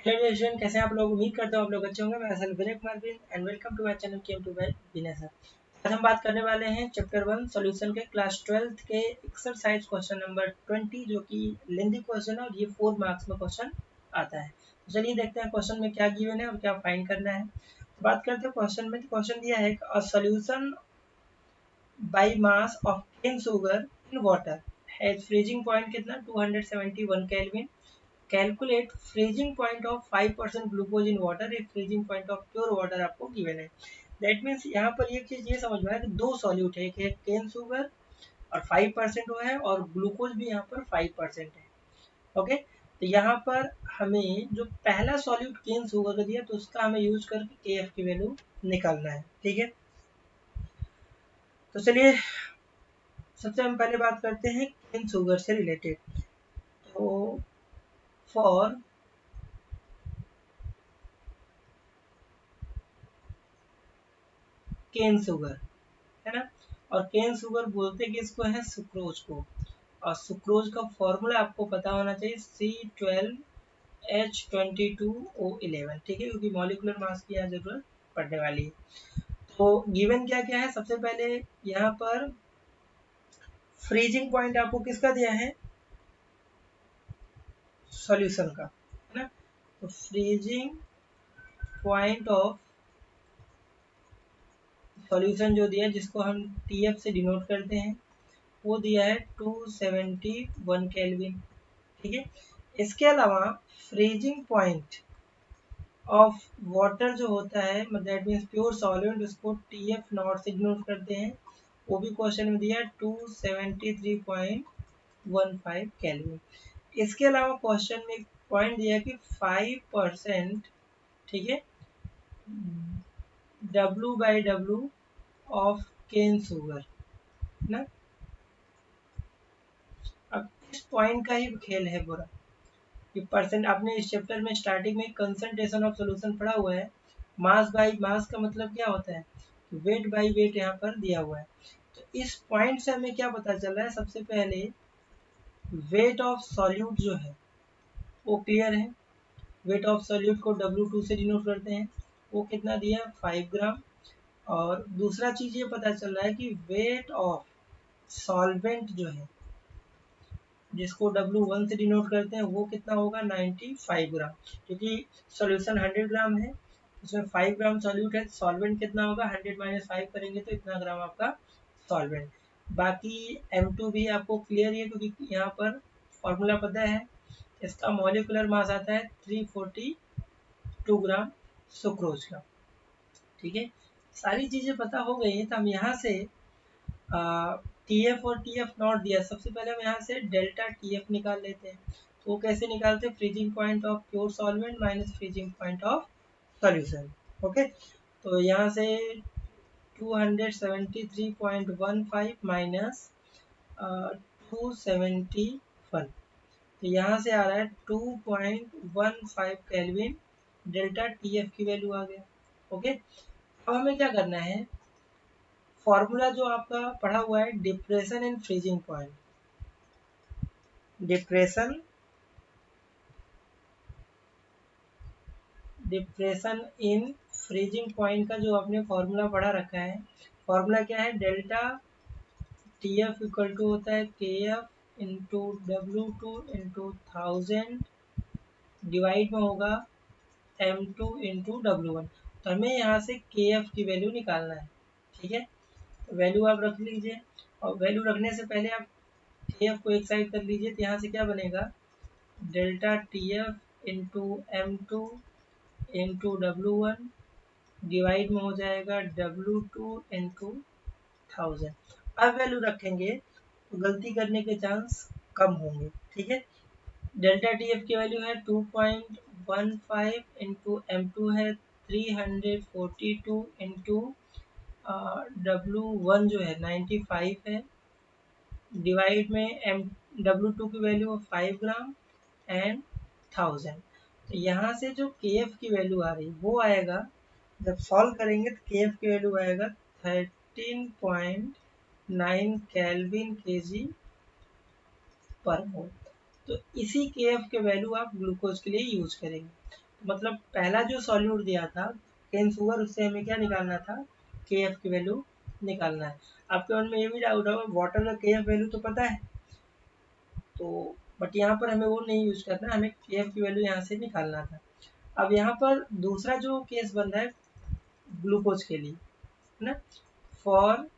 Hello student, कैसे हैं आप लोग। उम्मीद करता हूँ आप लोग अच्छे होंगे। मैं असल विनय कुमार बिन and welcome to my channel chem to by Vinay sir. आज हम बात करने वाले हैं चैप्टर 1 सॉल्यूशन के क्लास 12 के एक्सरसाइज क्वेश्चन नंबर 20, जो कि लेंथी क्वेश्चन है और ये 4 मार्क्स में क्वेश्चन आता है। तो चलिए देखते हैं क्वेश्चन में क्या गिवन है और क्या फाइंड करना है। तो बात करते हैं क्वेश्चन में। क्वेश्चन दिया है a solution by mass of cane sugar in water has freezing point कितना 271 kelvin. Calculate freezing point of 5% glucose in water. एक freezing point of pure water आपको गिवन है। दैट मीन्स यहाँ पर एक चीज ये समझ में आया कि दो सॉल्यूट है, एक है केन शुगर और 5% वो है, और ग्लूकोज भी यहाँ पर 5% है। ओके, तो यहाँ पर हमें जो पहला सॉल्यूट केन शुगर का दिया तो उसका हमें यूज करके के एफ की वैल्यू निकालना है। ठीक है, तो चलिए सबसे हम पहले बात करते हैं केन शुगर से रिलेटेड। तो फॉर केन शुगर, है ना, और केन शुगर बोलते किसको है, सुक्रोज को। और सुक्रोज का फॉर्मूला आपको पता होना चाहिए C12H22O11। ठीक है, क्योंकि मॉलिक्यूलर मास की यहाँ जरूरत पड़ने वाली है। तो गिवन क्या क्या है, सबसे पहले यहाँ पर फ्रीजिंग पॉइंट आपको किसका दिया है, सॉल्यूशन का, है ना। तो फ्रीजिंग पॉइंट ऑफ सॉल्यूशन जो दिया है, जिसको हम TF से डिनोट करते हैं, वो दिया है 271 केल्विन। ठीक है, इसके अलावा फ्रीजिंग पॉइंट ऑफ वाटर जो होता है, दैट मीन्स प्योर सॉल्वेंट, उसको TF नॉट से डिनोट करते हैं। वो भी क्वेश्चन में दिया है 273.15 केल्विन। इसके अलावा क्वेश्चन में एक पॉइंट दिया है कि 5%, ठीक है, W/W ऑफ केन शुगर, है ना। अब इस पॉइंट का ही खेल है पूरा। ये परसेंट आपने इस चैप्टर में स्टार्टिंग में कंसंट्रेशन ऑफ सॉल्यूशन पढ़ा हुआ है। मास बाई मास का मतलब क्या होता है, वेट बाई वेट यहाँ पर दिया हुआ है। तो इस पॉइंट से हमें क्या पता चल रहा है, सबसे पहले वेट ऑफ सॉल्यूट जो है वो क्लियर है। वेट ऑफ सॉल्यूट को W2 से डिनोट करते हैं, वो कितना दिया, 5 ग्राम। और दूसरा चीज ये पता चल रहा है कि वेट ऑफ सॉल्वेंट जो है, जिसको W1 से डिनोट करते हैं, वो कितना होगा, 95 ग्राम। क्योंकि सॉल्यूशन 100 ग्राम है, उसमें 5 ग्राम सॉल्यूट है, सॉल्वेंट कितना होगा, 100 माइनस 5 करेंगे तो इतना ग्राम आपका सॉल्वेंट। बाकी M2 भी आपको क्लियर है, क्योंकि यहाँ पर फॉर्मूला पता है। इसका मॉलिक्यूलर मास आता है 342 ग्राम सुक्रोज का। ठीक है, सारी चीज़ें पता हो गई हैं। तो हम यहाँ से TF और TF नॉट दिया, सबसे पहले हम यहाँ से डेल्टा TF निकाल लेते हैं। तो वो कैसे निकालते हैं, freezing point of pure solvent minus freezing point of solution. Okay, तो यहाँ से 273.15 माइनस 271, तो यहाँ से आ रहा है 2.15 केल्विन। डेल्टा TF की वैल्यू आ गया। ओके, अब हमें क्या करना है, फॉर्मूला जो आपका पढ़ा हुआ है, depression in freezing point, depression in freezing point का जो आपने फॉर्मूला पढ़ा रखा है, फॉर्मूला क्या है, डेल्टा TF इक्वल टू होता है KF into W2 into 1000 divide में होगा M2 इंटू W1। तो हमें यहाँ से KF की वैल्यू निकालना है। ठीक है, तो वैल्यू आप रख लीजिए, और वैल्यू रखने से पहले आप KF को एक साइड कर लीजिए। तो यहाँ से क्या बनेगा, delta TF into M2 into W1 divide में हो जाएगा W2 इंटू 1000। अब वैल्यू रखेंगे तो गलती करने के चांस कम होंगे। ठीक है, डेल्टा TF की वैल्यू है 2.15 इंटू M2 है 342 इंटू W1 जो है 95 है, डिवाइड में W2 की वैल्यू 5 ग्राम एंड 1000। तो यहाँ से जो KF की वैल्यू आ रही वो आएगा, जब सॉल्व करेंगे तो KF की वैल्यू आएगा 13.9 केल्विन kg पर मोल। तो इसी KF के वैल्यू आप ग्लूकोज के लिए यूज करेंगे। मतलब पहला जो सॉल्यूट दिया था केन शुगर, उससे हमें क्या निकालना था, के एफ की वैल्यू निकालना है। आपके मन में ये भी डाउट होगा वाटर का के एफ वैल्यू तो पता है, तो बट यहाँ पर हमें वो नहीं यूज करना, हमें के एफ की वैल्यू यहाँ से निकालना था। अब यहाँ पर दूसरा जो केस बन रहा है ग्लूकोज के लिए, है ना, फॉर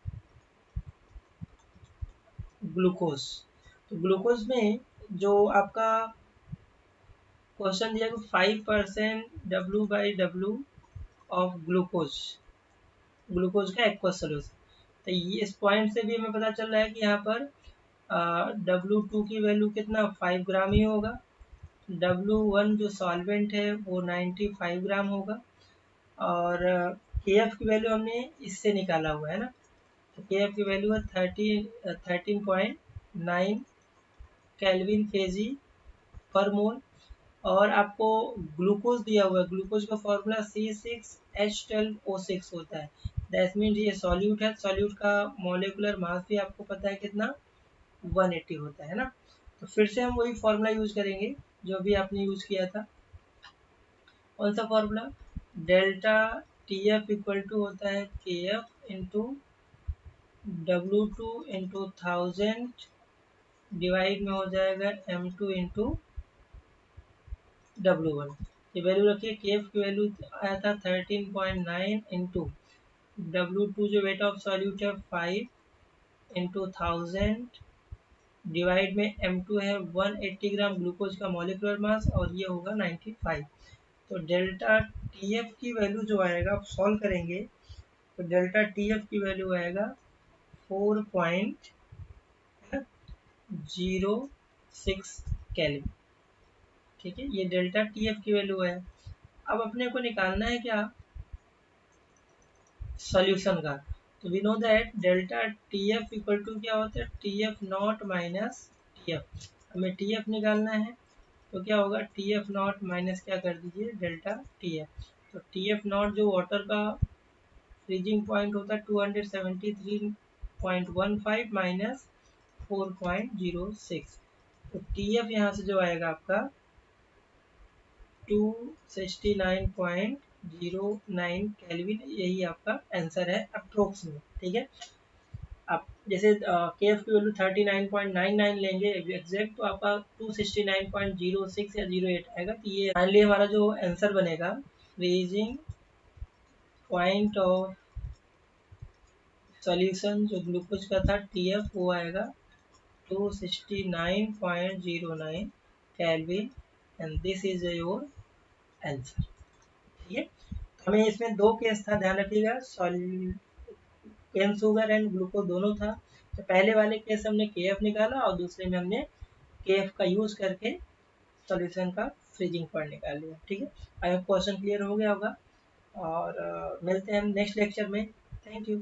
ग्लूकोज। तो ग्लूकोज में जो आपका क्वेश्चन दिया कि 5% W/W ऑफ ग्लूकोज, ग्लूकोज का एक्वस सोल्यूशन। तो ये इस पॉइंट से भी हमें पता चल रहा है कि यहाँ पर W2 की वैल्यू कितना 5 ग्राम ही होगा, W1 जो सॉल्वेंट है वो 95 ग्राम होगा, और के एफ की वैल्यू हमने इससे निकाला हुआ है ना, तो के एफ की वैल्यू है 13.9 केल्विन केजी पर मोल। और आपको ग्लूकोज दिया हुआ है, ग्लूकोज का फॉर्मूला C6H12O6 होता है। दैट मीन्स ये सॉल्यूट है, सॉल्यूट का मॉलिक्यूलर मास भी आपको पता है कितना 180 होता है ना। तो फिर से हम वही फॉर्मूला यूज करेंगे जो भी आपने यूज किया था। कौन सा formula, delta T F equal to होता है के F into W2 into 1000 divide में हो जाएगा M2 इंटू W1। ये वैल्यू रखिए, के एफ की वैल्यू आया था 13.9 इंटू W2 जो वेट ऑफ सॉल्यूट है 5 इंटू 1000 डिवाइड में M2 है 180 ग्राम ग्लूकोज का मॉलिक्यूलर मास, और ये होगा 95। तो डेल्टा टी एफ की वैल्यू जो आएगा, आप सॉल्व करेंगे तो डेल्टा टी एफ की वैल्यू आएगा 4.06 केल्विन। ठीक है, ये डेल्टा टी एफ की वैल्यू है। अब अपने को निकालना है क्या, सॉल्यूशन का। तो we know that delta T F equal to क्या होता है, T F not minus T F. हमें टी एफ निकालना है, तो क्या होगा, टी एफ नॉट माइनस क्या कर दीजिए, डेल्टा टी एफ। तो टी एफ नॉट जो वाटर का फ्रीजिंग पॉइंट होता है 273.15 माइनस 4.06। तो टी एफ यहाँ से जो आएगा आपका 269.09 केल्विन, यही आपका आंसर है अप्रोक्स में। ठीक है, आप जैसे के एफ की वैल्यू 39.99 लेंगे एग्जैक्ट, तो आपका 269.06 या 08 आएगा। तो ये फाइनली हमारा जो आंसर बनेगा, फ्रीजिंग पॉइंट ऑफ सॉल्यूशन जो ग्लूकोज का था टी एफ, वो आएगा 269.09 kelvin, and this is your answer. ठीक है, हमें इसमें दो केस था, ध्यान रखिएगा, केन शुगर एंड ग्लूकोज दोनों था। तो पहले वाले केस हमने के एफ निकाला, और दूसरे में हमने के एफ का यूज करके सॉल्यूशन का फ्रीजिंग पॉइंट निकाल लिया। ठीक है, आई होप क्वेश्चन क्लियर हो गया होगा, और मिलते हैं हम नेक्स्ट लेक्चर में। Thank you.